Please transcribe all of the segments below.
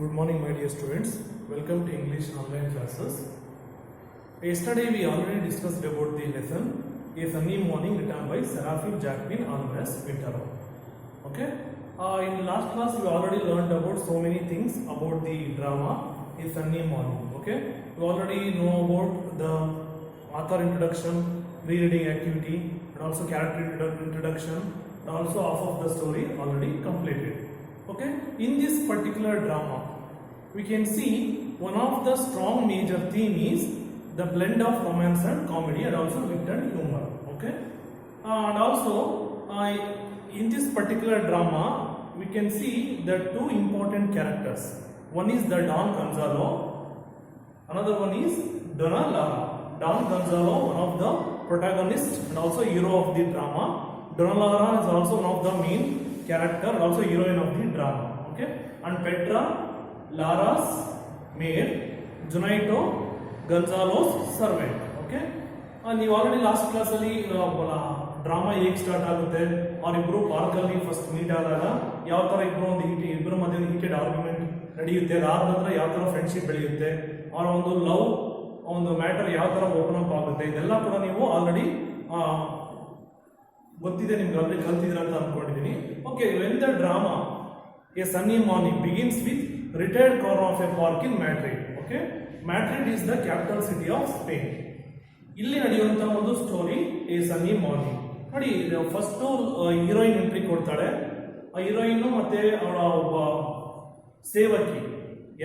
Good morning, my dear students. Welcome to English online classes. Yesterday we already discussed about the lesson A Sunny Morning written by Seraphim Jacqueline Alvarez Pintado. Okay. In last class we already learned about so many things about the drama A Sunny Morning. Okay. We already know about the author introduction, rereading activity, and also character introduction, and also half of the story already completed. Okay, in this particular drama, we can see one of the strong major theme is the blend of romance and comedy, and also wit and humor. Okay, and also in this particular drama, we can see the two important characters. One is the Don Gonzalo, another one is Donna Lara. Don Gonzalo, one of the protagonists and also hero of the drama. Donna Lara is also one of the main character and also heroine of the drama. Okay, and Petra, Lara's maid, Junaito, Gonzalo's servant. Okay, and you already last class ಅಲ್ಲಿ drama ಹೇಗೆ start ಆಗುತ್ತೆ, ಅವರಿಬ್ರು park ಅಲ್ಲಿ first meet ಆದಾಗ ಯಾವ ತರ ಇಬ್ಬರು ಮಧ್ಯೆ ಹೀಟೆಡ್ ಆರ್ಗ್ಯುಮೆಂಟ್ ನಡೆಯುತ್ತೆ, ಅದಾದ ನಂತರ ಯಾವ ತರ ಫ್ರೆಂಡ್ಶಿಪ್ ಬೆಳೆಯುತ್ತೆ, ಅವರ ಒಂದು ಲವ್ ಒಂದು ಮ್ಯಾಟರ್ ಯಾವ ತರ ಓಪನ್ ಅಪ್ ಆಗುತ್ತೆ, ಇದೆಲ್ಲ ಕೂಡ ನೀವು ಆಲ್ರೆಡಿ ಗೊತ್ತಿದೆ, ನಿಮ್ಗೆ ಆಲ್ರೆಡಿ ಕಲ್ತಿದ್ರ ಅಂತ ಅನ್ಕೊಂಡಿದ್ದೀನಿ. Okay, when the drama A Sunny morning begins with retired corner of A park in Madrid. Okay, Madrid is the capital city of Spain. ಇಲ್ಲಿ ನಡೆಯುವಂತಹ ಒಂದು ಸ್ಟೋರಿ ಎ ಸನ್ನಿ ಮಾರ್ನಿಂಗ್. ನೋಡಿ, ಫಸ್ಟ್ ಹೀರೋಯಿನ್ ಎಂಟ್ರಿ ಕೊಡ್ತಾಳೆ. ಆ heroine ಮತ್ತೆ ಅವಳ ಒಬ್ಬ ಸೇವಕಿ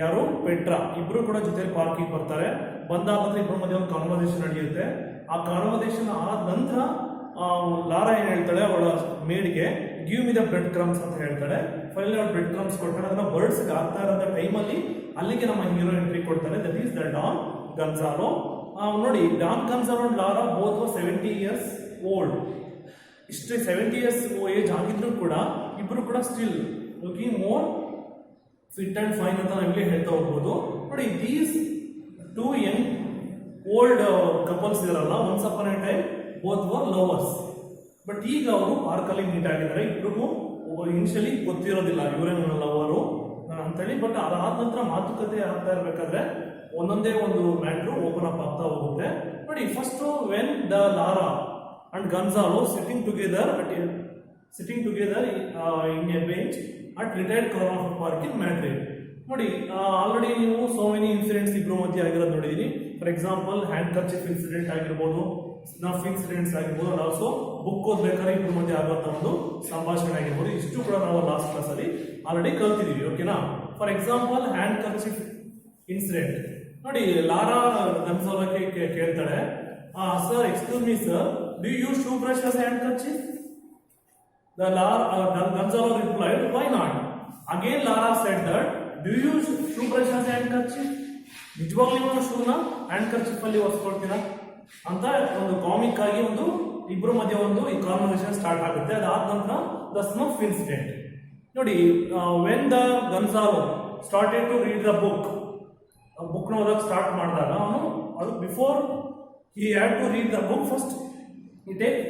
ಯಾರು ಪೆಟ್ರಾ, ಇಬ್ರು ಕೂಡ ಜೊತೆ ಪಾರ್ಕಿಗೆ ಬರ್ತಾರೆ. ಬಂದಾದ್ರೆ ಇಬ್ಬರ ಮಧ್ಯೆ ಒಂದು ಕಾನ್ವರ್ಸೇಷನ್ ನಡೆಯುತ್ತೆ. ಆ ಕಾನ್ವರ್ಸೇಷನ್ ಆದ ನಂತರ ಲಾರಾ ಏನ್ ಹೇಳ್ತಾಳೆ ಅವಳ ಮೇಡ್ಗೆ, give me the bread crumbs ಅಂತ ಹೇಳ್ತಾಳೆ. ಫೈನಲಿ ಅವ್ರು ಬ್ರೆಡ್ ಕ್ರಮ್ಸ್ ಕೊಡ್ತಾಳೆ. ಅದನ್ನ ಬರ್ಡ್ಸ್ ಆಗ್ತಾ ಇರೋ ಟೈಮಲ್ಲಿ ಅಲ್ಲಿಗೆ ನಮ್ಮ ಹೀರೋ ಎಂಟ್ರಿ ಕೊಡ್ತಾನೆ. That is the Don Gonzalo. ನೋಡಿ, Don Gonzalo and Laura both 70 years old. ಇಷ್ಟೇ 70 years ಏಜ್ ಆಗಿದ್ರು ಕೂಡ ಇಬ್ರು ಕೂಡ still looking more fit and fine ಅಂತ ನಾವಿಲ್ಲಿ ಹೇಳ್ತಾ ಹೋಗ್ಬೋದು. ನೋಡಿ, these two young old couples ಇದಾರಲ್ಲ, once upon a time both were lovers. But ಈಗ ಅವರು ಪಾರ್ಕಲ್ಲಿ ಮೀಟ್ ಆಗಿದ್ದಾರೆ. ಇಬ್ರಿಗೂ ಇನಿಷಿಯಲಿ ಗೊತ್ತಿರೋದಿಲ್ಲ ಇವರೇ ನನ್ನ ಲವರು ಅಂತೇಳಿ. ಬಟ್ ಅದಾದ ನಂತರ ಮಾತುಕತೆ ಆಗ್ತಾ ಇರ್ಬೇಕಾದ್ರೆ ಒಂದೊಂದೇ ಒಂದು ಮ್ಯಾಟ್ರು ಓಪನ್ ಅಪ್ ಆಗ್ತಾ ಹೋಗುತ್ತೆ. ನೋಡಿ, first when the Laura and Gonzalo sitting together in a bench at retired corner of park in Madrid. ನೋಡಿ, ಆಲ್ರೆಡಿ ನೀವು ಸೋ ಮೆನಿ ಇನ್ಸಿಡೆಂಟ್ಸ್ ಇಬ್ರು ಮಧ್ಯೆ ಆಗಿರೋದು ನೋಡಿದೀನಿ. For example handkerchief incident ಆಗಿರ್ಬೋದು, ಸ್ನಫ್ ಇನ್ಸಿಡೆಂಟ್ಸ್ ಆಗಿರ್ಬೋದು, ಅಂಡ್ ಆಲ್ಸೋ ಬುಕ್ ಓದ್ಬೇಕಾದ್ರೆ ಇಬ್ರು ಮಧ್ಯೆ ಆಗುವಂತ ಒಂದು ಸಂಭಾಷಣೆ ಆಗಿರ್ಬೋದು. ಇಷ್ಟು ಕೂಡ ನಾವು ಲಾಸ್ಟ್ ಕ್ಲಾಸ್ ಅಲ್ಲಿ ಆಲ್ರೆಡಿ ಕಲ್ತಿದೀವಿ. ಓಕೆನಾ? For example handkerchief incident. ನೋಡಿ, ಲಾರಾ ಗನ್ಸಾಲೋಗೆ ಕೇಳ್ತಾಳೆ, sir excuse me sir, do you use toothbrush as handkerchief? The Gonzalo replied, why not? Again Lara said that, do you use toothbrush as a handkerchief? ನಿಜವಾಗ್ಲೂ ನೀವು ಶೂನ hand kerchief ಅಲ್ಲಿ ಒರೆಸ್ಕೊಳ್ತೀರಾ ಅಂತ ಒಂದು comic ಆಗಿ ಒಂದು ಇಬ್ಬರ ಮಧ್ಯೆ ಒಂದು ಈ ಕಾನ್ವರ್ಸೇಷನ್ ಸ್ಟಾರ್ಟ್ ಆಗುತ್ತೆ. ಅದಾದ ನಂತರ ದ ಸ್ನಫ್ ಇನ್ಸಿಡೆಂಟ್. ನೋಡಿ, when the Gonzalo started to read the book ನ ಓದಕ್ಕೆ ಸ್ಟಾರ್ಟ್ ಮಾಡಿದಾಗ ಅವನು ಅದು before he had to read the book first he take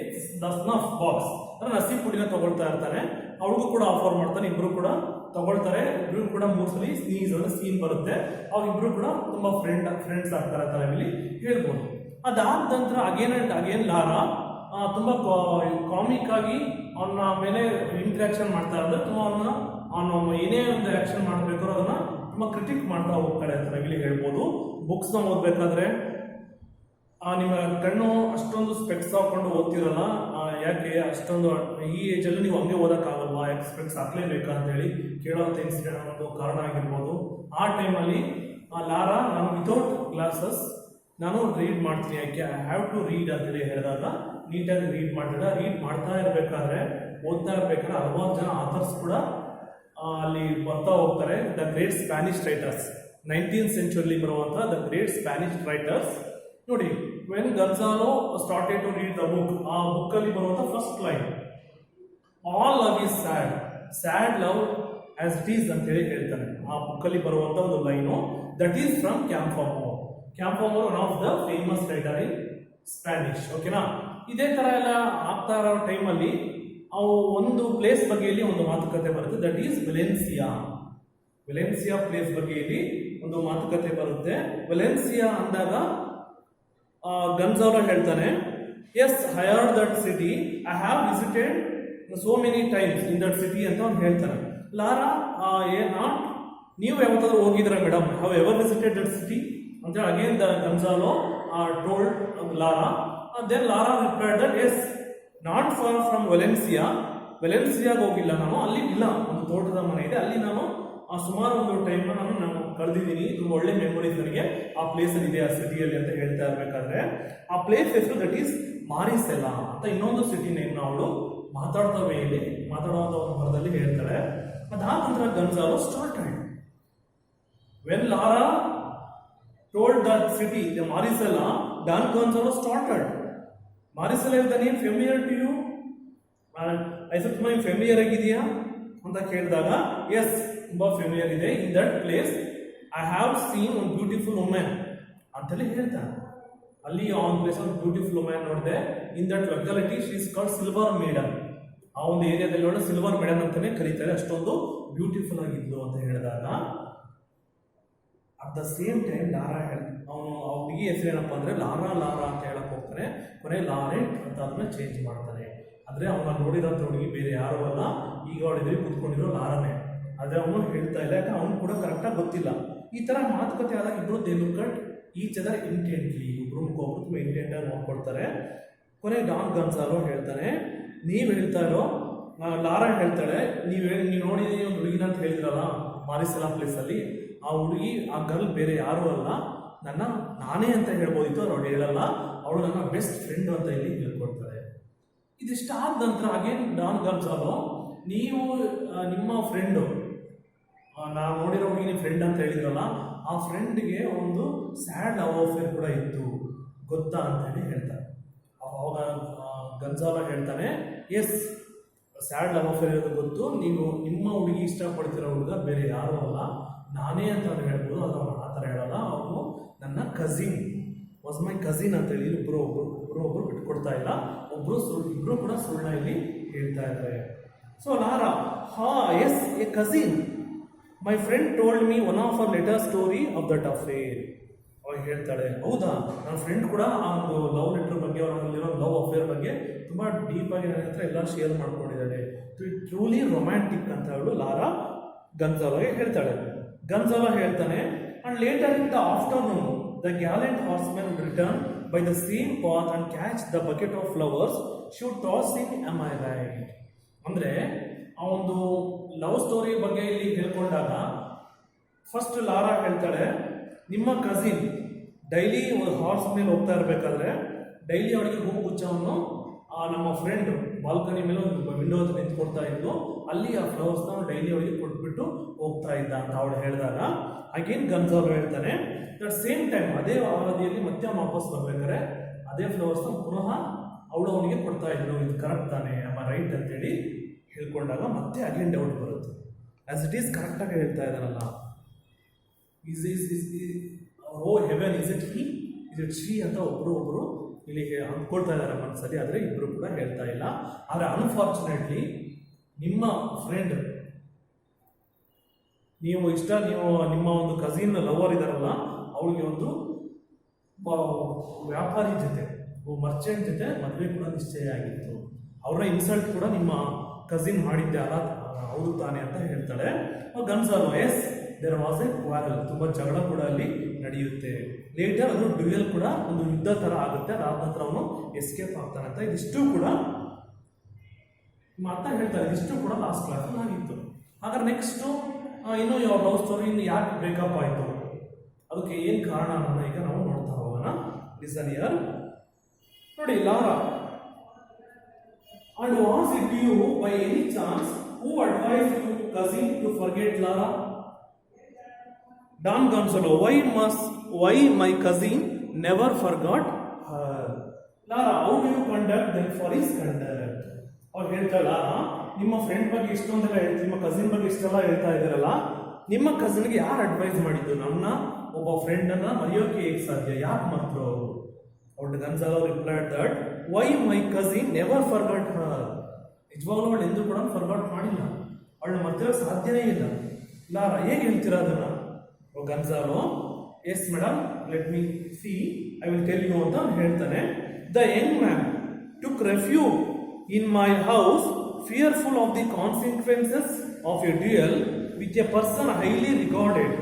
the snuff box, ನಸಿ ಪುಡಿನ ತಗೊಳ್ತಾ ಇರ್ತಾನೆ. ಅವಳಿಗೂ ಕೂಡ ಆಫರ್ ಮಾಡ್ತಾನೆ. ಇಬ್ರು ಕೂಡ ತಗೊಳ್ತಾರೆ. ಇಬ್ರು ಕೂಡ 3 ಸಲ ಸೀನ್ ಬರುತ್ತೆ. ಅವ್ರಿಬ್ರು ಕೂಡ ತುಂಬಾ ಫ್ರೆಂಡ್ಸ್ ಆಗ್ತಾರೆ ಅಂತ ಇಲ್ಲಿ ಹೇಳ್ಬೋದು. ಅದಾದ ನಂತರ ಅಗೇನ್ ಅಂಡ್ ಅಗೇನ್ ಲಾರಾ ತುಂಬಾ ಕಾಮಿಕ್ ಆಗಿ ಅವನ ಮೇಲೆ ಇಂಟ್ರಾಕ್ಷನ್ ಮಾಡ್ತಾ ಇದ್ರೆ, ತುಂಬಾ ಅವನ ಏನೇ ಒಂದು ಆಕ್ಷನ್ ಮಾಡಬೇಕು ಅದನ್ನ ತುಂಬಾ ಕ್ರಿಟಿಕ್ ಮಾಡ್ತಾ ಹೋಗ್ತಾರೆ ಅಂತ ಇಲ್ಲಿ ಹೇಳ್ಬೋದು. ಬುಕ್ಸ್ ನ ಓದ್ಬೇಕಾದ್ರೆ ನಿಮ್ಮ ಕಣ್ಣು ಅಷ್ಟೊಂದು ಸ್ಪೆಕ್ಸ್ ಹಾಕೊಂಡು ಓದ್ತಿರಲ್ಲ, ಯಾಕೆ ಅಷ್ಟೊಂದು ಈ ಏಜ್ ಅಲ್ಲಿ ನೀವು ಹಂಗೆ ಓದಕ್ಕಾಗಲ್ವಾ, ಯಾಕೆ ಸ್ಪೆಕ್ಸ್ ಹಾಕ್ಲೇಬೇಕಾ ಅಂತ ಹೇಳಿ ಕೇಳೋಂಥ ಇನ್ಸಿಡೆಂಟ್ ಒಂದು ಕಾರಣ ಆಗಿರ್ಬೋದು. ಆ ಟೈಮಲ್ಲಿ ಲಾರಾ, ನಾನು ವಿತೌಟ್ ಗ್ಲಾಸಸ್ ನಾನು ರೀಡ್ ಮಾಡ್ತೀನಿ, ಯಾಕೆ ಐ ಹ್ಯಾವ್ ಟು ರೀಡ್ ಅಂತೇಳಿ ಹೇಳಿದಾಗ ನೀಟಾಗಿ ರೀಡ್ ಮಾಡ್ತಾ ಇರಬೇಕಾದ್ರೆ ಓದ್ತಾ ಇರ್ಬೇಕಾದ್ರೆ ಹಲವಾರು ಜನ ಆಥರ್ಸ್ ಕೂಡ ಅಲ್ಲಿ ಬರ್ತಾ ಹೋಗ್ತಾರೆ. The great Spanish writers, 19th century ಬರುವಂತ ದ ಗ್ರೇಟ್ ಸ್ಪ್ಯಾನಿಷ್ ರೈಟರ್ಸ್. ನೋಡಿ, when Gonzalo started to read the book, ಆ ಬುಕ್ ಅಲ್ಲಿ ಬರುವಂತ first line, all love is sad, sad love as it is ಅಂತ ಹೇಳಿ ಹೇಳ್ತಾನೆ. ಆ ಬುಕ್ ಅಲ್ಲಿ ಬರುವಂತ ಒಂದು line, that is from Campoamor. Campoamor one of the famous writer in Spanish. ಓಕೆನಾ? ಇದೇ ತರ ಎಲ್ಲ ಆಗ್ತಾ ಇರೋ ಟೈಮಲ್ಲಿ ಅವು ಒಂದು ಪ್ಲೇಸ್ ಬಗ್ಗೆಯಲ್ಲಿ ಒಂದು ಮಾತುಕತೆ ಬರುತ್ತೆ. That is Valencia. Valencia place ಬಗ್ಗೆ ಇಲ್ಲಿ ಒಂದು ಮಾತುಕತೆ ಬರುತ್ತೆ. ವೆಲೆನ್ಸಿಯಾ ಅಂದಾಗ ಗನ್ಸಾಲೋ ಹೇಳ್ತಾನೆ, yes I heard that city, I have visited so many times in that city ಅಂತ ಅವ್ನು ಹೇಳ್ತಾನೆ. ಲಾರಾ ನಾಟ್ ನೀವು ಯಾವತ್ತಾದ್ರೂ ಹೋಗಿದ್ರ madam, have ever visited that city ಅಂತ again the Gonzalo told Laura. Then Laura replied that yes not far from ವೆಲೆನ್ಸಿಯಾಗ ಹೋಗಿಲ್ಲ ನಾನು, ಅಲ್ಲಿ ಇಲ್ಲ ಒಂದು ತೋಟದ ಮನೆ ಇದೆ, ಅಲ್ಲಿ ನಾನು ಸುಮಾರು ಒಂದು ಟೈಮ್ ನಾನು ಕಳೆದಿದ್ದೀನಿ, ತುಂಬ ಒಳ್ಳೆ ಮೆಮೊರೀಸ್ ನನಗೆ ಆ ಪ್ಲೇಸಲ್ಲಿ ಇದೆ, ಆ ಸಿಟಿಯಲ್ಲಿ ಅಂತ ಹೇಳ್ತಾ ಇರಬೇಕಾದ್ರೆ ಆ ಪ್ಲೇಸ್ ಹೆಸರು ದಟ್ ಈಸ್ ಮಾರಿಸೆಲಾ ಅಂತ ಇನ್ನೊಂದು ಸಿಟಿ ನೇಮ್ ಅವಳು ಮಾತಾಡುವಂಥ ಒಂದು ಹೊರದಲ್ಲಿ ಹೇಳ್ತಾಳೆ. ಅದಾದ ನಂತರ Gonzalo started when Laura told that city the Maricela, Don Gonzalo started. Maricela is the name familiar to you? ಐಸತ್ ಮೈ ಫೆಮಿಲಿಯರ್ ಆಗಿದೆಯಾ ಅಂತ ಕೇಳಿದಾಗ ಎಸ್ ತುಂಬಾ ಫೆಮಿಲಿಯರ್ ಇದೆ. In that place I have seen one beautiful women ಅಂತೇಳಿ ಹೇಳ್ತಾನೆ. ಅಲ್ಲಿ ಆ ಒಂದು ಪ್ಲೇಸ್ ಒಂದು ಬ್ಯೂಟಿಫುಲ್ ವುಮೆನ್ ನೋಡಿದೆ. In that locality she is called silver maiden. ಆ ಒಂದು ಏರಿಯಾದಲ್ಲಿ ನೋಡಿ ಸಿಲ್ವರ್ ಮೇಡನ್ ಅಂತಾನೆ ಕರೀತಾರೆ, ಅಷ್ಟೊಂದು ಬ್ಯೂಟಿಫುಲ್ ಆಗಿದ್ಲು ಅಂತ ಹೇಳಿದಾಗ at the same time Lara ಅವನು ಆ ಹುಡುಗಿ ಹೆಸರು ಏನಪ್ಪ ಅಂದ್ರೆ ಲಾರಾ ಅಂತ ಹೇಳಕ್ ಹೋಗ್ತಾನೆ. ಕೊನೆ ಲಾರೆಂಟ್ ಅಂತ ಅದನ್ನ ಚೇಂಜ್ ಮಾಡ್ತಾನೆ. ಅಂದ್ರೆ ಅವನ ನೋಡಿರೋಂಥ ಹುಡುಗಿ ಬೇರೆ ಯಾರು ಅಲ್ಲ, ಈಗ ಅವಳಿದ್ರೆ ಕೂತ್ಕೊಂಡಿರೋ ಲಾರಾನೇ. ಆದ್ರೆ ಅವನು ಹೇಳ್ತಾ ಇಲ್ಲ, ಯಾಕಂದ್ರೆ ಅವ್ನು ಕೂಡ ಕರೆಕ್ಟಾಗಿ ಗೊತ್ತಿಲ್ಲ. ಈ ತರ ಮಾತುಕತೆ ಆದಾಗ ಇಬ್ರು they look at each other intently, ಒಬ್ರು ತುಂಬ ಇಂಟೆಂಟ್ ಆಗಿ ನೋಡ್ಕೊಳ್ತಾರೆ. ಕೊನೆ ಡಾನ್ ಗನ್ಸಾಲೋ ಹೇಳ್ತಾನೆ, ನೀವು ಹೇಳ್ತಾ ಇರೋ ಲಾರಾ ಹೇಳ್ತಾಳೆ, ನೀವು ನೋಡಿದೀನಿ ಒಂದು ಹುಡುಗಿನ ಅಂತ ಹೇಳಿದ್ರಲ್ಲ ಮಾರಿಸೆಲಾ ಪ್ಲೇಸಲ್ಲಿ, ಆ ಹುಡುಗಿ ಆ ಗರ್ಲ್ ಬೇರೆ ಯಾರು ಅಲ್ಲ, ನಾನೇ ಅಂತ ಹೇಳ್ಬೋದಿತ್ತು, ಅವಳು ಹೇಳಲ್ಲ, ಅವಳು ನನ್ನ ಬೆಸ್ಟ್ ಫ್ರೆಂಡ್ ಅಂತ ಇಲ್ಲಿ ಹೇಳ್ಕೊಡ್ತಾರೆ. ಇದಿಷ್ಟಾದ ನಂತರ ಅಗೇನ್ ಡಾನ್ ಗನ್ಸಾಲೋ, ನೀವು ನಿಮ್ಮ ಫ್ರೆಂಡು ನಾವು ನೋಡಿರೋ ಹುಡುಗಿ ಫ್ರೆಂಡ್ ಅಂತ ಹೇಳಿದ್ರಲ್ಲ, ಆ ಫ್ರೆಂಡ್ಗೆ ಒಂದು ಸ್ಯಾಡ್ ಲವ್ ಅಫೇರ್ ಕೂಡ ಇತ್ತು ಗೊತ್ತಾ ಅಂತ ಹೇಳಿ ಹೇಳ್ತಾರೆ. ಅವಾಗ ಗನ್ಸಾಲೋ ಹೇಳ್ತಾನೆ, ಎಸ್ ಸ್ಯಾಡ್ ಲವ್ ಅಫೇರ್ ಇರೋದು ಗೊತ್ತು, ನೀವು ನಿಮ್ಮ ಹುಡುಗಿ ಇಷ್ಟಪಡ್ತಿರೋ ಹುಡುಗ ಬೇರೆ ಯಾರೂ ಅಲ್ಲ, ನಾನೇ ಅಂತ ಅವ್ನು ಹೇಳ್ಬೋದು. ಅದು ಅವನು ಆ ಥರ ಹೇಳಲ್ಲ, ಅವನು ನನ್ನ ಕಸಿನ್ ವಾಸ್ ಮೈ ಕಸಿನ್ ಅಂತ ಹೇಳಿ ಒಬ್ರು ಬಿಟ್ಕೊಡ್ತಾ ಇಲ್ಲ, ಇಬ್ರು ಕೂಡ ಸುಳ್ಳ ಇಲ್ಲಿ ಹೇಳ್ತಾ ಇದ್ದಾರೆ. So Laura, as a cousin, my friend told me one of our letter story of that affair. ಅವಾಗ ಹೇಳ್ತಾಳೆ, ಹೌದಾ, ನನ್ನ ಫ್ರೆಂಡ್ ಕೂಡ ಆ ಒಂದು ಲವ್ ಲೆಟರ್ ಬಗ್ಗೆ, ಅವರಲ್ಲಿರೋ ಲವ್ ಅಫೇರ್ ಬಗ್ಗೆ ತುಂಬ ಡೀಪ್ ಆಗಿ ನನ್ನ ಹತ್ರ ಎಲ್ಲ ಶೇರ್ ಮಾಡ್ಕೊಂಡಿದ್ದಾಳೆ. ಟ್ರೂಲಿ ರೊಮ್ಯಾಂಟಿಕ್ ಅಂತ ಹೇಳು ಲಾರಾ ಗನ್ಸಾಲೋಗೆ ಹೇಳ್ತಾಳೆ. ಗನ್ಸಾಲೋ ಹೇಳ್ತಾನೆ, and later in the afternoon the gallant horseman return by the same path and catch the bucket of flowers should toss in am I right. ಅಂದ್ರೆ ಆ ಒಂದು ಲವ್ ಸ್ಟೋರಿ ಬಗ್ಗೆ ಇಲ್ಲಿ ಹೇಳ್ಕೊಂಡಾಗ first Lara ಹೇಳ್ತಾಳೆ, ನಿಮ್ಮ cousin daily ಒಂದು horse ಮೇಲೆ ಹೋಗ್ತಾ ಇರಬೇಕಾದ್ರೆ ಡೈಲಿ ಅವಳಿಗೆ ಹೂ ಗುಚ್ಛವನ್ನು ನಮ್ಮ ಫ್ರೆಂಡ್ ಬಾಲ್ಕನಿ ಮೇಲೆ ಒಂದು ವಿಂಡೋ ಹತ್ರ ನಿಂತ್ಕೊಡ್ತಾ ಇದ್ದು, ಅಲ್ಲಿ ಆ ಫ್ಲವರ್ಸ್ನ ಡೈಲಿ ಅವಳಿಗೆ ಕೊಟ್ಬಿಟ್ಟು ಹೋಗ್ತಾ ಇದ್ದ ಅಂತ ಅವಳು ಹೇಳಿದಾಗ ಅಗೇನ್ ಗನ್ಸಾಲೋ ಹೇಳ್ತಾನೆ, ದಟ್ ಸೇಮ್ ಟೈಮ್ ಅದೇ ಅವಧಿಯಲ್ಲಿ ಮತ್ತೆ ಅವ್ನು ವಾಪಸ್ ಬರ್ಬೇಕಾದ್ರೆ ಅದೇ ಫ್ಲವರ್ಸ್ನ ಪುನಃ ಅವಳು ಅವನಿಗೆ ಕೊಡ್ತಾ ಇದ್ರು. ಇದು ಕರೆಕ್ಟ್ ತಾನೆ, ಅಮ್ಮ ರೈಟ್ ಅಂತೇಳಿ ಹೇಳ್ಕೊಂಡಾಗ ಮತ್ತೆ ಅಗೇನ್ ಡೌಟ್ ಬರುತ್ತೆ. ಆಸ್ ಇಟ್ ಈಸ್ ಕರೆಕ್ಟಾಗಿ ಹೇಳ್ತಾ ಇದ್ದಾನಲ್ಲ, ಓ ಹೆವೆನ್ ಇಸ್ ಇಟ್ ಶಿ ಅಂತ ಒಬ್ರು ಇಲ್ಲಿ ಅಂದ್ಕೊಳ್ತಾ ಇದ್ದಾರೆ ಮನಸ್ಸಲ್ಲಿ, ಆದರೆ ಇಬ್ಬರು ಕೂಡ ಹೇಳ್ತಾ ಇಲ್ಲ. ಆದರೆ ಅನ್ಫಾರ್ಚುನೇಟ್ಲಿ ನಿಮ್ಮ ಫ್ರೆಂಡ್ ನೀವು ನಿಮ್ಮ ಒಂದು ಕಸಿನ್ ಲವರ್ ಇದಾರಲ್ಲ, ಅವಳಿಗೆ ಒಂದು ವ್ಯಾಪಾರಿ ಜೊತೆ ಮರ್ಚೆಂಟ್ ಜೊತೆ ಮದುವೆ ಕೂಡ ನಿಶ್ಚಯ ಆಗಿತ್ತು. ಅವರ ಇನ್ಸಲ್ಟ್ ಕೂಡ ನಿಮ್ಮ ಕಸಿನ್ ಮಾಡಿದ್ದೆ ಅಲ್ಲ ಅವರು ತಾನೆ ಅಂತ ಹೇಳ್ತಾಳೆ. Gonzalo, yes there was a quarrel, ತುಂಬ ಜಗಳ ಕೂಡ ಅಲ್ಲಿ ನಡೆಯುತ್ತೆ. ಲೇಟರ್ ಅದು ಡ್ಯುಯಲ್ ಕೂಡ ಒಂದು ಯುದ್ಧ ಥರ ಆಗುತ್ತೆ. ಅದಾದ ನಂತರ ಅವನು ಎಸ್ಕೇಪ್ ಆಗ್ತಾನೆ ಅಂತ ಇದಿಷ್ಟು ಕೂಡ ಮಾತಾ ಹೇಳ್ತಾರೆ. ಇದಿಷ್ಟು ಕೂಡ ಲಾಸ್ಟ್ ಕ್ಲಾಸಲ್ಲಿ ಆಗಿತ್ತು. ಹಾಗಾದ್ರೆ ನೆಕ್ಸ್ಟು ಇನ್ನು ಯಾವ ಲವ್ ಸ್ಟೋರಿ ಇನ್ನು ಯಾಕೆ ಬ್ರೇಕಪ್ ಆಯಿತು, ಅದಕ್ಕೆ ಏನು ಕಾರಣ ಅನ್ನೋದನ್ನ ಈಗ ನಾವು ನೋಡ್ತಾ ಹೋಗೋಣ. Listen here. ನೋಡಿ, Lara, and was it you by any chance who advised your cousin to forget Lara? Don Gonzalo, why my cousin never forgot her? Lara, how do you conduct them for his conduct? ಅವ್ರು ಹೇಳ್ತಾಳ, ನಿಮ್ಮ friend ಬಗ್ಗೆ ಇಷ್ಟೊಂದೆಲ್ಲ ನಿಮ್ಮ cousin ಬಗ್ಗೆ ಇಷ್ಟೆಲ್ಲ ಹೇಳ್ತಾ ಇದ್ದೀರಲ್ಲ, ನಿಮ್ಮ ಕಸಿನ್ಗೆ ಯಾರು ಅಡ್ವೈಸ್ ಮಾಡಿದ್ದು ನನ್ನ ಒಬ್ಬ ಫ್ರೆಂಡನ್ನ ಮರೆಯೋಕೆ ಹೇಗೆ ಸಾಧ್ಯ, ಯಾಕೆ ಮರ್ತರು ಅವರು? ಅವ್ರು Gonzalo replied that why my cousin never forgot her. ನಿಜವಾಗ್ಲೂ ಅವಳು ಎಂದೂ ಕೂಡ ಫರ್ಗಾಟ್ ಮಾಡಿಲ್ಲ, ಅವಳು ಮರ್ತಿರೋಕೆ ಸಾಧ್ಯನೇ ಇಲ್ಲ. ಲಾರಾ ಹೇಗೆ ಹೇಳ್ತೀರಾ ಅದನ್ನ? Gonzalo, yes madam, let me see, I will tell you ಅಂತ ಹೇಳ್ತಾನೆ. The young man took refuge in my house fearful of the consequences of a duel with a person highly regarded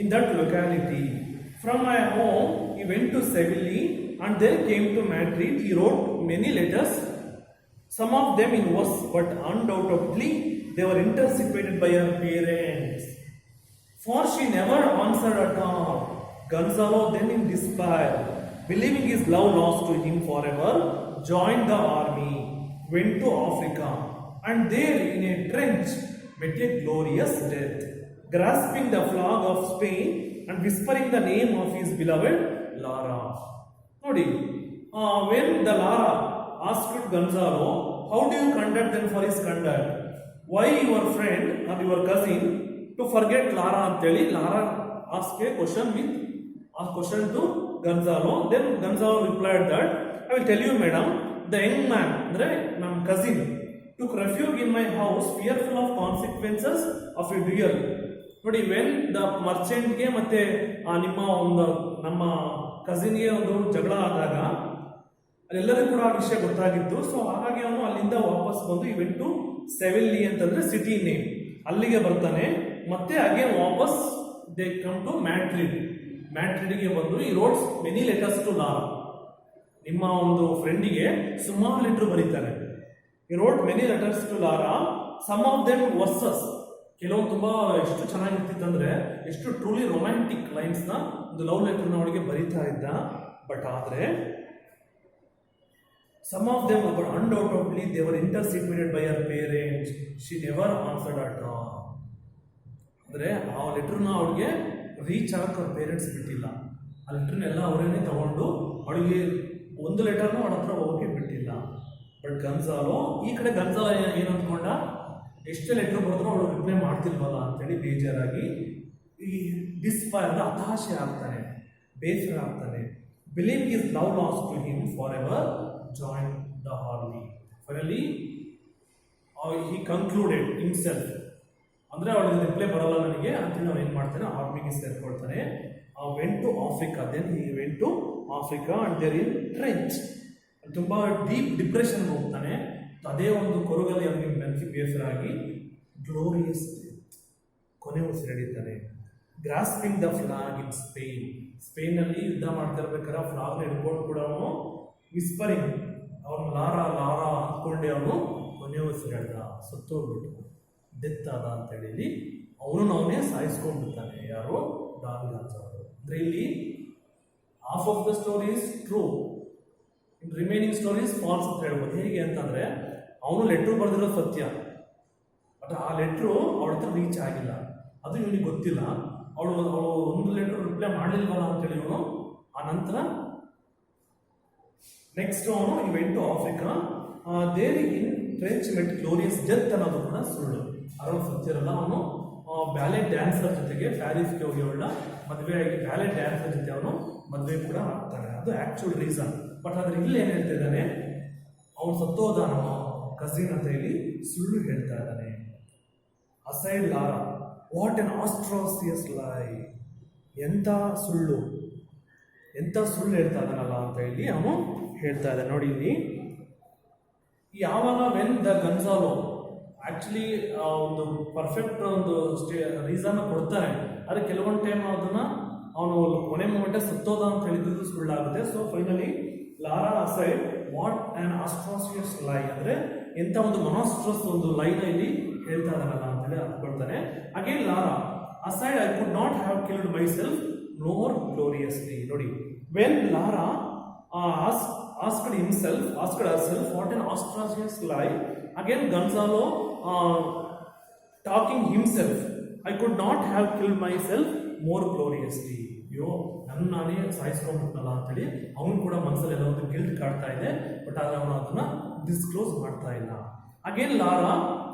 in that locality. From my home, he went to Seville and then came to Madrid. He wrote many letters, some of them in verse, but undoubtedly they were intercepted by her parents, for she never answered at all. Gonzalo, then in despair, believing his love lost to him forever, joined the army, went to Africa, and there in a trench met a glorious death, grasping the flag of Spain and whispering the name of his beloved Lara. Nodi, when the Lara asked Gonzalo, how do you conduct them for his conduct? Why your friend or your cousin to forget Lara anteli, Lara asked a question to Gonzalo. Then Gonzalo replied that, I will tell you, madam, the young man, andre nam cousin, took refuge in my house fearful of consequences of a duel. ನೋಡಿ, when the ಮರ್ಚೆಂಟ್ಗೆ ಮತ್ತೆ ನಿಮ್ಮ ಒಂದು ನಮ್ಮ ಕಸಿನ್ಗೆ ಒಂದು ಜಗಳ ಆದಾಗ ಅಲ್ಲೆಲ್ಲರಿಗೂ ಕೂಡ ಆ ವಿಷಯ ಗೊತ್ತಾಗಿತ್ತು. ಸೊ ಹಾಗಾಗಿ ಅವನು ಅಲ್ಲಿಂದ ವಾಪಸ್ ಬಂದು ಇವೆಂಟ್ ಟು ಸೆವಿಲ್ಲಿ ಅಂತಂದ್ರೆ ಸಿಟಿ ನೇಮ್, ಅಲ್ಲಿಗೆ ಬರ್ತಾನೆ. ಮತ್ತೆ ಅಗೇನ್ ವಾಪಸ್ ದೇ ಕಮ್ ಟು ಮ್ಯಾಡ್ರಿಡ್ಗೆ ಬಂದು ಈ wrote many letters to Laura, ನಿಮ್ಮ ಒಂದು ಫ್ರೆಂಡಿಗೆ ಸುಮಾರು ಲೆಟರ್ ಬರೀತಾನೆ. ಈ wrote many letters to Laura, some of them verses, ಕೆಲವು ತುಂಬಾ ಎಷ್ಟು ಚೆನ್ನಾಗಿರ್ತಿತ್ತಂದ್ರೆ ಎಷ್ಟು ಟ್ರೂಲಿ ರೊಮ್ಯಾಂಟಿಕ್ ಲೈನ್ಸ್ ನ ಒಂದು ಲವ್ ಲೆಟರ್ ನ ಅವಳಿಗೆ ಬರೀತಾ ಇದ್ದ. ಬಟ್ ಆದ್ರೆ some of them were undoubtedly they were intercepted by her parents, she never answered at all. ಅಂದ್ರೆ ಆ ಲೆಟರ್ನ ಅವಳಿಗೆ ರೀಚ್ ಆಗಕ್ಕೆ ಅವ್ರ ಪೇರೆಂಟ್ಸ್ ಬಿಟ್ಟಿಲ್ಲ. ಆ ಲೆಟರ್ನೆಲ್ಲ ಅವರೇನೆ ತಗೊಂಡು ಅವಳಿಗೆ ಒಂದು ಲೆಟರ್ನ ಅವಳ ಹತ್ರ ಹೋಗೋಕೆ ಬಿಟ್ಟಿಲ್ಲ. ಬಟ್ ಗನ್ಸಾಲೋ ಈ ಕಡೆ ಏನು ಅಂದ್ಕೊಂಡ, ಎಷ್ಟೇ ಲೆಟರ್ ಬರೆದ್ರು ಅವಳು ರಿಪ್ಲೈ ಮಾಡ್ತಿಲ್ವಲ್ಲ ಅಂತೇಳಿ ಬೇಜಾರಾಗಿ ಈ ಡಿಸ್ಪೈರ್ ಹತಾಶೆ ಆಗ್ತಾನೆ, ಬೇಸರ ಆಗ್ತಾನೆ. Believe his love lost to him forever, join the army. Finally, he concluded himself. ಅಂದ್ರೆ ಅವಳಿಗೆ ರಿಪ್ಲೈ ಬರಲ್ಲ ನನಗೆ ಅಂತ ನಾವು ಏನು ಮಾಡ್ತಾನೆ, ಆರ್ಮಿಗೆ ಸೇರ್ಕೊಳ್ತಾನೆ. Went to Africa, then he went to Africa and there in trench. ತುಂಬ ಡೀಪ್ ಡಿಪ್ರೆಷನ್ ಹೋಗ್ತಾನೆ. ಅದೇ ಒಂದು ಕೊರಗಲ್ಲಿ ಅವನಿಗೆ ಮನಸ್ಸಿ ಬೇಸರ ಆಗಿ ಗ್ಲೋರಿಯಸ್ ಕೊನೆ ಉಸಿರೆಡಿತಾನೆ. ಗ್ರಾಸ್ಪಿಂಗ್ ದ ಫ್ಲಾಗ್ ಇನ್ ಸ್ಪೇನಲ್ಲಿ ಯುದ್ಧ ಮಾಡ್ತಾ ಇರ್ಬೇಕಾದ್ರೆ ಫ್ಲಾಗ್ನ ಹಿಡ್ಕೊಂಡು ಕೂಡ ಅವನು ವಿಸ್ಪರಿಂಗ್, ಅವನು ಲಾರಾ ಲಾರಾ ಅಂದ್ಕೊಂಡೆ ಅವನು ಕೊನೆ ಉಸಿರೆಡ್ದ, ಸತ್ತೋಗ್ಬಿಟ್ಟು ಡೆತ್ ಆದ ಅಂತೇಳಿ ಅವನೇ ಸಾಯಿಸ್ಕೊಂಡ್ಬಿಡ್ತಾನೆ. ಯಾರು? Don Gonzalo. ಅಂದರೆ ಇಲ್ಲಿ half of the stories true, remaining stories false ಅಂತ ಹೇಳ್ಬೋದು. ಹೇಗೆ ಅಂತಂದರೆ ಅವನು ಲೆಟ್ರು ಬರೆದಿರೋ ಸತ್ಯ, ಬಟ್ ಆ ಲೆಟ್ರು ಅವಳ ಹತ್ರ ರೀಚ್ ಆಗಿಲ್ಲ, ಅದು ಇವನಿಗೆ ಗೊತ್ತಿಲ್ಲ. ಅವಳು ಒಂದು ಲೆಟ್ರ್ ರಿಪ್ಲೈ ಮಾಡಲಿಲ್ವಲ್ಲ ಅಂತೇಳಿ ಇವನು ಆ ನಂತರ ನೆಕ್ಸ್ಟ್ ಅವನು ಈ went to Africa, there in trench met glorious death ಅನ್ನೋದು ಕೂಡ ಸುಳ್ಳು, ಅದನ್ನು ಸತ್ಯರಲ್ಲ. ಅವನು ಬ್ಯಾಲೆಟ್ ಡ್ಯಾನ್ಸರ್ ಜೊತೆಗೆ ಪ್ಯಾರಿಸ್ಗೆ ಹೋಗಿ ಅವಳ ಮದುವೆ ಆಗಿ ಬ್ಯಾಲೆಟ್ ಡ್ಯಾನ್ಸರ್ ಜೊತೆ ಅವನು ಮದುವೆ ಕೂಡ ಆಗ್ತಾನೆ. ಅದು ಆ್ಯಕ್ಚುಲ್ ರೀಸನ್. ಬಟ್ ಆದರೆ ಇಲ್ಲಿ ಏನು ಹೇಳ್ತಾ ಇದ್ದಾನೆ, ಅವನು ಸತ್ತೋದ ನಮ್ಮ ಕಸಿನ್ ಅಂತ ಹೇಳಿ ಸುಳ್ಳು ಹೇಳ್ತಾ ಇದ್ದಾನೆ. ಅಸೈಡ್ ಲಾರಾ, ವಾಟ್ ಎನ್ ಆಸ್ಟ್ರಾಸಿಯಸ್ ಲೈ, ಎಂಥ ಸುಳ್ಳು ಹೇಳ್ತಾ ಇದ್ದಾನಲ್ಲ ಅಂತ ಹೇಳಿ ಅವನು ಹೇಳ್ತಾ ಇದ್ದಾನೆ. ನೋಡಿ ಇಲ್ಲಿ ಯಾವಾಗ ವೆನ್ ದ ಗನ್ಸಾಲೋ ಆ್ಯಕ್ಚುಲಿ ಒಂದು ಪರ್ಫೆಕ್ಟ್ ಒಂದು ರೀಸನ್ ಕೊಡ್ತಾನೆ, ಆದರೆ ಕೆಲವೊಂದು ಟೈಮ್ ಅದನ್ನು ಅವನು ಕೊನೆ ಮೂಮೆಂಟೇ ಸತ್ತೋದ ಅಂತ ಹೇಳಿದ್ದು ಸುಳ್ಳಾಗುತ್ತೆ. So finally Laura aside what an atrocious lie, ಅಂದರೆ ಎಂಥ ಒಂದು ಮೊನಾಸ್ಟ್ರಸ್ ಒಂದು ಲೈನ ಇಲ್ಲಿ ಹೇಳ್ತಾ ಇದ್ದಾನಲ್ಲ ಅಂತೇಳಿ ಅಂದ್ಕೊಳ್ತಾನೆ. Again Laura aside, I could not have killed myself more gloriously. ನೋಡಿ, when Lara asked herself what an auspicious lie, again Gonzalo talking himself, I could not have killed myself more gloriously. ಅಯ್ಯೋ ನನ್ನ ನಾನೇ ಸಾಯಿಸ್ಕೊಂಡ್ಬಿಟ್ನಲ್ಲ ಅಂತೇಳಿ ಅವನು ಕೂಡ ಮನಸ್ಸಲ್ಲಿ ಎಲ್ಲ ಒಂದು ಗಿಲ್ಟ್ ಕಾಡ್ತಾ ಇದೆ. ಬಟ್ ಆದರೆ ಅವನು ಅದನ್ನ ಡಿಸ್ಕ್ಲೋಸ್ ಮಾಡ್ತಾ ಇಲ್ಲ. Again Lara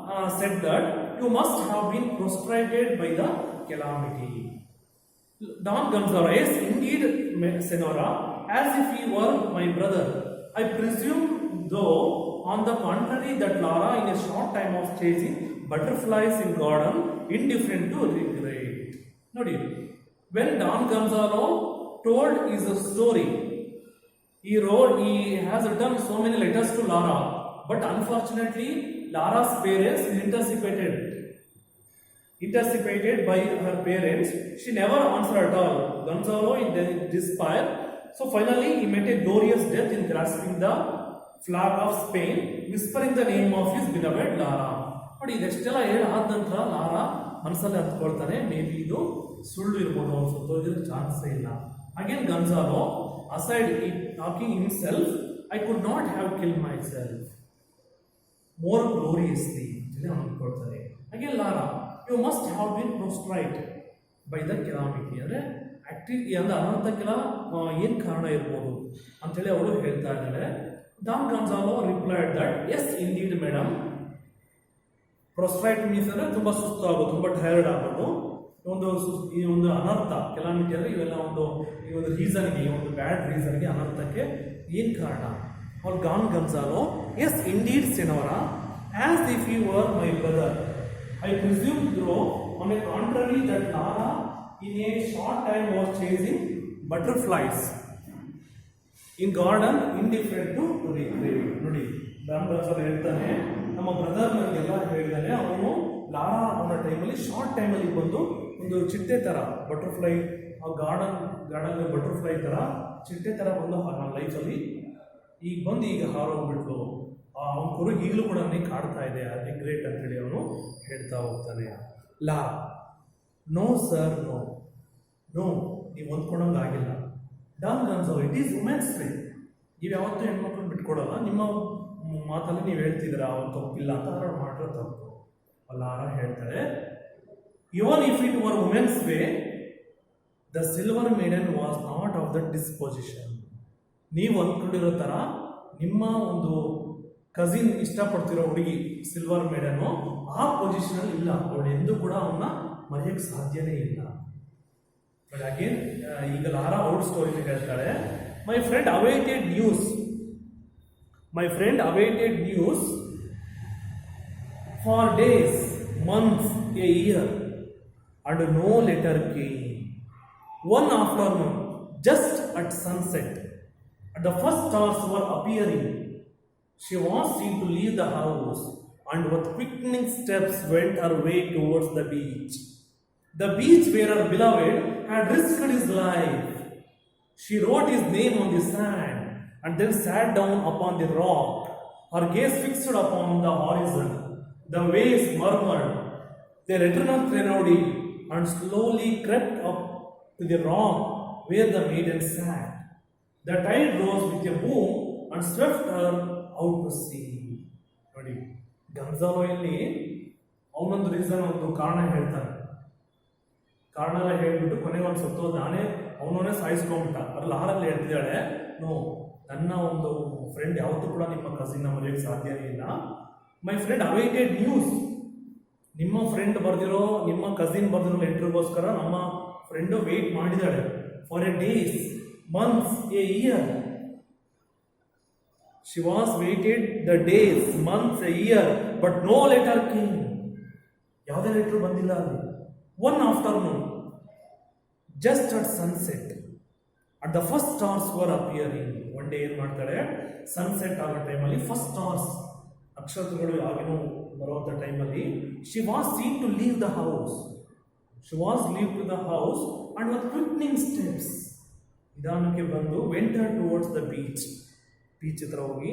said that you must have been prostrated by the calamity. Don Gonzalo, yes, indeed, Senora, as if he were my brother. I presume, though, on the contrary, that Lara, in a short time of chasing, butterflies in garden indifferent to regret. ನೋಡಿ, when Don Gonzalo told his story, he has written so many letters to Lara, but unfortunately Lara's parents intercepted by her parents. She never answered at all. Gonzalo in despair, so finally he met a glorious death in grasping the flag of Spain, whispering the name of his beloved Lara. ನೋಡಿ, ಇದೆಷ್ಟೆಲ್ಲ ಆದ ನಂತರ Lara ಮನಸ್ಸಲ್ಲಿ ಹತ್ಕೊಳ್ತಾನೆ, may be ಇದು ಸುಳ್ಳು ಇರ್ಬೋದು, ಅವ್ನು ಸತ್ತೋಗಿರೋ ಚಾನ್ಸೇ ಇಲ್ಲ. Again Gonzalo aside talking himself, I could not have killed myself more gloriously ಅಂತೇಳಿ ಅಂದ್ಕೊಳ್ತಾರೆ. Again Laura, you must have been prostrate by the calamity, ಅಂದರೆ ಅಂದ್ರೆ ಅನರ್ಥಕ್ಕೆಲ್ಲ ಏನು ಕಾರಣ ಇರ್ಬೋದು ಅಂತೇಳಿ ಅವಳು ಹೇಳ್ತಾ ಇದ್ದಾಳೆ. Don Gonzalo replied that yes indeed madam. Prostrate means ಅಂದರೆ ತುಂಬ ಸುಸ್ತು ಆಗೋದು, ತುಂಬ ಟಯರ್ಡ್ ಆಗೋದು. ಈ ಒಂದು ಅನರ್ಥ ಕೆಲಾಮಿಟಿ ಅಂದರೆ ಇವೆಲ್ಲ ಈ ಒಂದು ರೀಸನ್ಗೆ, ಈ ಒಂದು ಬ್ಯಾಡ್ ರೀಸನ್ಗೆ, ಅನರ್ಥಕ್ಕೆ ಏನು ಕಾರಣ? ಅವ್ರು Don Gonzalo, yes indeed senora, as if you were my brother. I presume though, on a contrary, that Lara in a short time was chasing butterflies in garden indifferent to regret. ನೋಡಿ, Don ಗನ್ಸಾಲೋ ಹೇಳ್ತಾನೆ, ನಮ್ಮ brother ನನಗೆಲ್ಲ ಹೇಳಿದಾನೆ, ಅವನು Lara ಅನ್ನೋ ಟೈಮಲ್ಲಿ short ಟೈಮಲ್ಲಿ ಬಂದು ಒಂದು ಚಿಟ್ಟೆ ಥರ ಬಟರ್ಫ್ಲೈ, ಆ ಗಾರ್ಡನ್ ಬಟರ್ಫ್ಲೈ ಥರ ಚಿಟ್ಟೆ ಥರ ಬಂದು ನನ್ನ ಲೈಫಲ್ಲಿ ಈಗ ಹಾರೋಗ್ಬಿಟ್ಲು, ಅವನ ಕುರುಗಿ ಈಗಲೂ ಕೂಡ ನನಗೆ ಕಾಡ್ತಾ ಇದೆ, ರಿಗ್ರೆಟ್ ಅಂತೇಳಿ ಅವನು ಹೇಳ್ತಾ ಹೋಗ್ತಾನೆ. ಲಾ, ನೋ ಸರ್, ನೋ, ನೀವು ಹೊಂದ್ಕೊಂಡಂಗೆ ಆಗಿಲ್ಲ. Don Gonzalo, it is women's way. ನೀವು ಯಾವತ್ತೂ ಹೆಣ್ಮಕ್ಳನ್ನ ಬಿಟ್ಕೊಡಲ್ಲ, ನಿಮ್ಮ ಮಾತಲ್ಲಿ ನೀವು ಹೇಳ್ತಿದ್ದೀರಾ ಅವ್ರು ತಪ್ಪಿಲ್ಲ ಅಂತ, ಅವ್ರು ಮಾಡಿರೋ ತಪ್ಪು. ಲಾರಾ ಹೇಳ್ತಾಳೆ, even if it were women's way, the silver maiden was not of the disposition. ನೀವು ಅಂದ್ಕೊಂಡಿರೋ ಥರ ನಿಮ್ಮ ಒಂದು ಕಸಿನ್ ಇಷ್ಟಪಡ್ತಿರೋ ಹುಡುಗಿ ಸಿಲ್ವರ್ ಮೇಡನ್ನು ಆ ಪೊಸಿಷನಲ್ಲಿ ಇಲ್ಲ. ಅವಳು ಎಂದೂ ಕೂಡ ಅವನ್ನ ಮರೆಯೋಕ್ಕೆ ಸಾಧ್ಯನೇ ಇಲ್ಲ. ಬಟ್ ಅಗೇನ್ ಈಗ ಲಾರಾ ಔಟ್ ಸ್ಟೋರಿ ಹೇಳ್ತಾಳೆ, ಮೈ friend awaited news for days, months, a year, and no letter came. One afternoon, just at sunset, the first stars were appearing. She was seen to leave the house, and with quickening steps went her way towards the beach. The beach where her beloved had risked his life. She wrote his name on the sand, and then sat down upon the rock, her gaze fixed upon the horizon. The waves murmured their eternal threnody, and slowly crept up to the rock where the maiden sat. The tide rose with a boom and swept her out to sea. ನೋಡಿ, ಗನ್ಸಾಲೋ ಇಲ್ಲಿ ಅವನೊಂದು reason, ಒಂದು ಕಾರಣ ಹೇಳ್ತಾನೆ. ಕಾರಣ ಎಲ್ಲ ಹೇಳ್ಬಿಟ್ಟು ಕೊನೆಗೆ ಒಂದು ಸತ್ತೋದು, ಅವನೇ ಸಾಯಿಸ್ಕೊಂಡ್ಬಿಟ್ಟ. ಅದ್ರಲ್ಲಿ ಆರಲ್ಲಿ ಹೇಳ್ತಿದ್ದಾಳೆ, ನೋ, ನನ್ನ ಒಂದು ಫ್ರೆಂಡ್ ಯಾವತ್ತೂ ಕೂಡ ನಿಮ್ಮ ಕಸಿನ್ನ ಮರೆಯೋಕ್ಕೆ ಸಾಧ್ಯನೇ ಇಲ್ಲ. My friend awaited news. ನಿಮ್ಮ ಫ್ರೆಂಡ್ ಬರ್ದಿರೋ, ನಿಮ್ಮ ಕಸಿನ್ ಬರ್ದಿರೋ ಲೆಟ್ರಿಗೋಸ್ಕರ ನಮ್ಮ ಫ್ರೆಂಡು ವೆಯ್ಟ್ ಮಾಡಿದ್ದಾಳೆ. For a days, months, a year. She was waited the days, months, a year, but no letter came. ಯಾವುದೇ ಲೆಟ್ರು ಬಂದಿಲ್ಲ ಅಲ್ಲಿ. One afternoon, just at sunset, at the first stars were appearing. One day ಏನು ಮಾಡ್ತಾಳೆ, sunset ಆಗೋ ಟೈಮಲ್ಲಿ first stars, ನಕ್ಷತ್ರಗಳು ಯಾವಾಗೇನೋ ಬರುವಂಥ ಟೈಮಲ್ಲಿ, she was seen to leave the house. She was leave to the house and with quickening steps, ನಿಧಾನಕ್ಕೆ ಬಂದು ವೆಂಟರ್ ಟುವರ್ಡ್ಸ್ ದ ಬೀಚ್ ಹತ್ರ ಹೋಗಿ,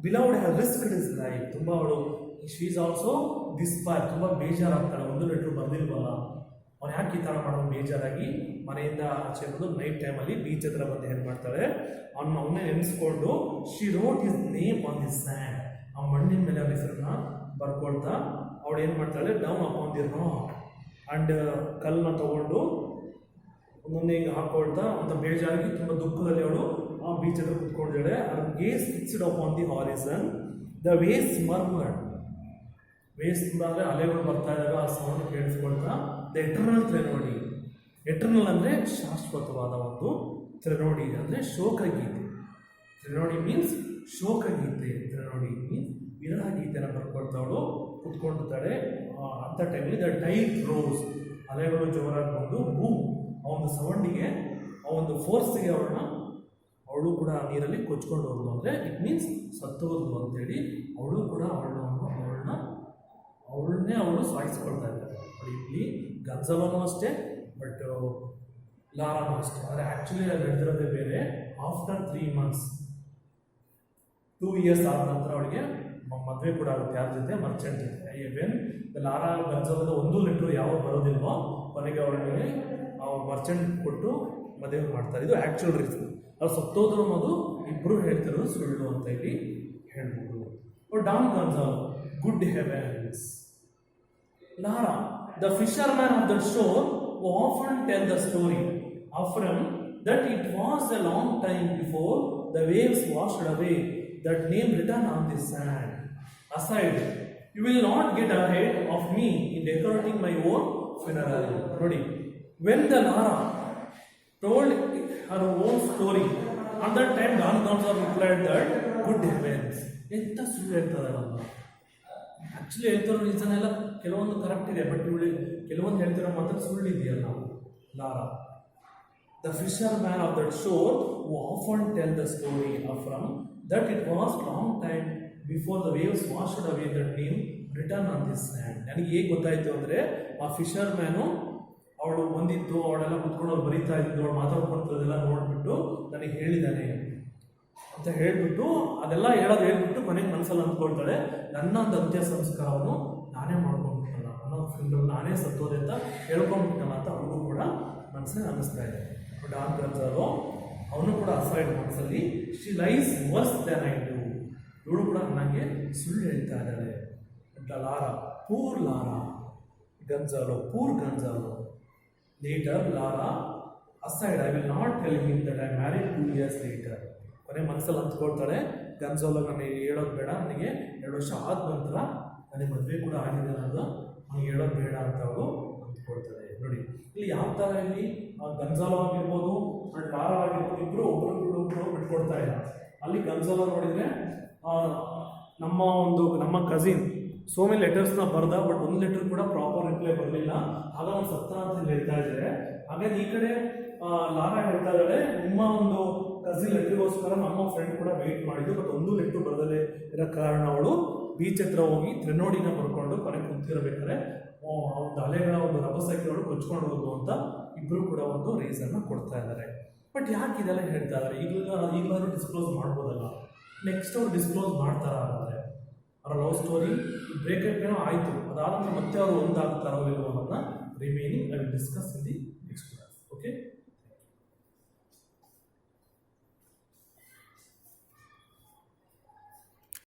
beloved have risked his life. ತುಂಬ ಅವಳು, ಶಿ ಈಸ್ ಆಲ್ಸೋ ಡಿಸ್ಪೈರ್, ತುಂಬ ಬೇಜಾರಾಗ್ತಾಳೆ, ಒಂದು ಲೆಟ್ರು ಬಂದಿಲ್ವಲ್ಲ, ಅವ್ನು ಯಾಕೆ ಈ ಥರ ಮಾಡೋದು ಬೇಜಾರಾಗಿ ಮನೆಯಿಂದ ಆಚೆ ಬಂದು ನೈಟ್ ಟೈಮಲ್ಲಿ ಬೀಚ್ ಹತ್ರ ಬಂದು ಏನು ಮಾಡ್ತಾಳೆ, ಅವನ್ನೇ ನೆನೆಸ್ಕೊಂಡು, she wrote his name on the sand, ಆ ಮಣ್ಣಿನ ಮೇಲೆ ಅವ್ರ ಹೆಸರನ್ನ ಬರ್ಕೊಳ್ತಾ ಅವಳು ಏನು ಮಾಡ್ತಾಳೆ, down upon the rock, and ಕಲ್ಲನ್ನ ತಗೊಂಡು ಒಂದೊಂದೇ ಹಿಂಗೆ ಹಾಕೊಳ್ತಾ ಅಂತ ಬೇಜಾರಾಗಿ ತುಂಬ ದುಃಖದಲ್ಲಿ ಅವಳು ಆ ಬೀಚ್ ಹತ್ರ ಕುತ್ಕೊಂಡಿದ್ದಾಳೆ. ಅವ್ರ gaze fixed upon the horizon, the waves murmured. Waves ತುಂಬ ಅಂದರೆ ಅಲೆಗಳು ಬರ್ತಾ ಇದ್ದಾಗ ಆ ಸೌಂಡ್ ಕೇಳಿಸ್ಕೊಳ್ತಾ, ದ ಎಟರ್ನಲ್ ಥ್ರೆನೋಡಿ. ಎಟರ್ನಲ್ ಅಂದರೆ ಶಾಶ್ವತವಾದ ಒಂದು, ಥ್ರೆನೋಡಿ ಅಂದರೆ ಶೋಕಗೀತೆ. ಥ್ರೆನೋಡಿ ಮೀನ್ಸ್ ಶೋಕಗೀತೆ, ಥ್ರೆನೋಡಿ ಮೀನ್ಸ್ ವಿರಹ ಗೀತೆನ ಬರ್ಕೊಳ್ತಾವಳು. ಕುತ್ಕೊಂಡಿರ್ತಾಳೆ. ಅಂಥ ಟೈಮಲ್ಲಿ ದ ಟೈಡ್ ರೋಸ್, ಅಲೆಗಳು ಜೋರಾಗಿ ಬಂದು ಬೂಮ್, ಆ ಒಂದು ಸೌಂಡಿಗೆ, ಆ ಒಂದು ಫೋರ್ಸ್ಗೆ ಅವಳು ಕೂಡ ನೀರಲ್ಲಿ ಕೊಚ್ಕೊಂಡು ಹೋದ್ಲು. ಅಂದರೆ ಇಟ್ ಮೀನ್ಸ್ ಸತ್ತೋದ್ಲು ಅಂತೇಳಿ ಅವಳು ಕೂಡ ಅವಳನ್ನೇ ಅವಳು ಸಾಯಿಸ್ಕೊಳ್ತಾ ಇದ್ದಾರೆ. ನೋಡಿ, ಇಲ್ಲಿ ಗನ್ಸಲೋನು ಅಷ್ಟೇ, ಬಟ್ ಲಾರಾನು ಅಷ್ಟೇ. ಆದರೆ ಆ್ಯಕ್ಚುಲಿ ಅದು ನಡೆದಿರೋದೇ ಬೇರೆ. ಆಫ್ಟರ್ 3 months 2 years ಆದ ನಂತರ ಅವಳಿಗೆ ಮದುವೆ ಕೂಡ ಆಗುತ್ತೆ. ಯಾರ ಜೊತೆ? ಮರ್ಚೆಂಟ್ ಜೊತೆ. ವೆನ್ ಲಾರಾ ಗನ್ಸಲದ 1 ಲೆಟ್ರು ಯಾವಾಗ ಬರೋದಿಲ್ವೋ ಕೊನೆಗೆ ಅವಳಿಗೆ ಮರ್ಚೆಂಟ್ ಕೊಟ್ಟು ಮದುವೆ ಮಾಡ್ತಾರೆ. ಇದು ಆ್ಯಕ್ಚುಯಲ್ ರೀಸನ್. ಅವ್ರು ಸತ್ತೋದ್ರು ಅನ್ನೋದು ಇಬ್ಬರು ಹೇಳ್ತಿರೋದು ಸುಳ್ಳು ಅಂತ ಇಲ್ಲಿ ಹೇಳ್ಬೋದು. Don Gonzalo, good heavens. Laura, the fisherman of the shore who often tell the story, affirm that it was a long time before the waves washed away that name written on the sand. Aside, you will not get ahead of me in decorating my own funeral. ನೋಡಿ, when the Lara told her own story, at that time Don Gonzalo replied that good heavens. ಎಂತ ಸುಳ್ಳು ಹೇಳ್ತಾರಲ್ಲ. Actually ಹೇಳ್ತಿರೋ reason ಎಲ್ಲ ಕೆಲವೊಂದು correct ಇದೆ, but ಇವಳು ಕೆಲವೊಂದು ಹೇಳ್ತಿರೋ ಮಾತ್ರ ಸುಳ್ಳು ಇದೆಯಲ್ಲ. Laura, the fisherman of that shore who often tell the story from that it was long time before the waves washed away that name return on this sand. ನನಗೆ ಹೇಗೆ ಗೊತ್ತಾಯಿತು ಅಂದರೆ, ಆ ಫಿಶರ್ ಮ್ಯಾನು ಅವಳು ಬಂದಿದ್ದು, ಅವಳೆಲ್ಲ ಕುತ್ಕೊಂಡು ಅವ್ರು ಬರೀತಾ ಇದ್ದು, ಅವಳು ಮಾತಾಡ್ಕೊಳ್ತಿರೋದೆಲ್ಲ ನೋಡಿಬಿಟ್ಟು ನನಗೆ ಹೇಳಿದ್ದಾನೆ ಅಂತ ಹೇಳ್ಬಿಟ್ಟು, ಅದೆಲ್ಲ ಹೇಳ್ಬಿಟ್ಟು ಕೊನೆಗೆ ಮನಸ್ಸಲ್ಲಿ ಅಂದ್ಕೊಳ್ತಾಳೆ, ನನ್ನ ಒಂದು ಅಂತ್ಯ ಸಂಸ್ಕಾರವನ್ನು ನಾನೇ ಮಾಡ್ಕೊಂಡ್ಬಿಟ್ಟಲ್ಲ, ನನ್ನ ಫ್ರೆಂಡ್ ನಾನೇ ಸತ್ತೋದೆ ಅಂತ ಹೇಳ್ಕೊಂಡ್ಬಿಟ್ಟಲ್ಲ ಅಂತ ಅವನಿಗೂ ಕೂಡ ಮನಸ್ಸಲ್ಲಿ ಅನ್ನಿಸ್ತಾ ಇದೆ. ಡಾನ್ ಗನ್ಸಾಲೋ ಅವನು ಕೂಡ ಅಸೈಡ್ ಮನಸ್ಸಲ್ಲಿ, she lies worse than I do, ಇವಳು ಕೂಡ ನನಗೆ ಸುಳ್ಳು ಹೇಳ್ತಾ ಇದ್ದಾಳೆ. Laura, poor Laura, Gonzalo, poor Gonzalo. Later Laura aside, I will not tell him that I married 2 years later. ಕೊನೆ ಮನಸ್ಸಲ್ಲಿ ಅಂದ್ಕೊಳ್ತಾಳೆ, ಗನ್ಸಾಲೋ ನನಗೆ ಹೇಳೋದು ಬೇಡ, ನನಗೆ 2 ವರ್ಷ ಆದ ನಂತರ ನನಗೆ ಮದುವೆ ಕೂಡ ಆಗಿದೆ ಅನ್ನೋದು ನನಗೆ ಹೇಳೋದು ಬೇಡ ಅಂತ ಅವಳು ಅಂದ್ಕೊಳ್ತಾಳೆ. ನೋಡಿ, ಇಲ್ಲಿ ಯಾವ ಥರ ಇಲ್ಲಿ ಗನ್ಸಾಲೋ ಆಗಿರ್ಬೋದು ಅಂಡ್ ಲಾರಾ ಆಗಿರ್ಬೋದು, ಇಬ್ಬರು ಒಬ್ಬರು ಬಿಟ್ಕೊಡ್ತಾ ಇಲ್ಲ. ಅಲ್ಲಿ ಗನ್ಸಾಲೋ ನೋಡಿದರೆ ನಮ್ಮ ಕಸಿನ್ ಸೋ ಮೆನಿ ಲೆಟರ್ಸ್ನ ಬರ್ದ, ಬಟ್ ಒಂದು ಲೆಟರ್ ಕೂಡ ಪ್ರಾಪರ್ ರಿಪ್ಲೈ ಬರಲಿಲ್ಲ, ಆಗ ಒಂದು ಸತ್ತ ಅಂತ ಹೇಳ್ತಾ ಇದ್ದಾರೆ. ಹಾಗೆ ಈ ಕಡೆ ಲಾರಾ ಹೇಳ್ತಾ ಇದ್ದಾಳೆ, ನಿಮ್ಮ ಒಂದು ಕಸಿನ್ ಲೆಟರ್ಗೋಸ್ಕರ ನಮ್ಮ ಫ್ರೆಂಡ್ ಕೂಡ ವೆಯ್ಟ್ ಮಾಡಿದ್ದು, ಬಟ್ ಒಂದು ಲೆಟ್ರು ಬರದಲ್ಲೇ ಇರೋ ಕಾರಣ ಅವಳು ಬೀಚ್ ಹತ್ರ ಹೋಗಿ ಥ್ರೆನೋಡಿನ ಬರ್ಕೊಂಡು ಕೊನೆ ಕುಂತಿರಬೇಕಾದ್ರೆ ಒಂದು ಅಲೆಗಳ ಒಂದು ರಭಸಕ್ಕೆ ಅವಳು ಕೊಚ್ಕೊಂಡು ಹೋದ್ಲು ಅಂತ ಇಬ್ಬರು ಕೂಡ ಒಂದು ರೀಸನ್ನ ಕೊಡ್ತಾ ಇದ್ದಾರೆ. ಬಟ್ ಯಾಕೆ ಇದೆಲ್ಲ ಹೇಳ್ತಾ ಇದ್ದಾರೆ? ಈಗಲಾದ್ರೂ ಡಿಸ್ಕ್ಲೋಸ್ ಮಾಡ್ಬೋದಲ್ಲ. ನೆಕ್ಸ್ಟ್ ಅವ್ರು ಡಿಸ್ಕ್ಲೋಸ್ ಮಾಡ್ತಾರ ಅಂದರೆ ಅವರ ಲವ್ ಸ್ಟೋರಿ ಬ್ರೇಕಪ್ ಏನೋ ಆಯಿತು, ಅದಾದ್ಮೇಲೆ ಮತ್ತೆ ಅವರು ಒಂದಾಗ್ತಾರೋ ಇಲ್ವೋ ಅನ್ನೋದನ್ನ remaining I will discuss in the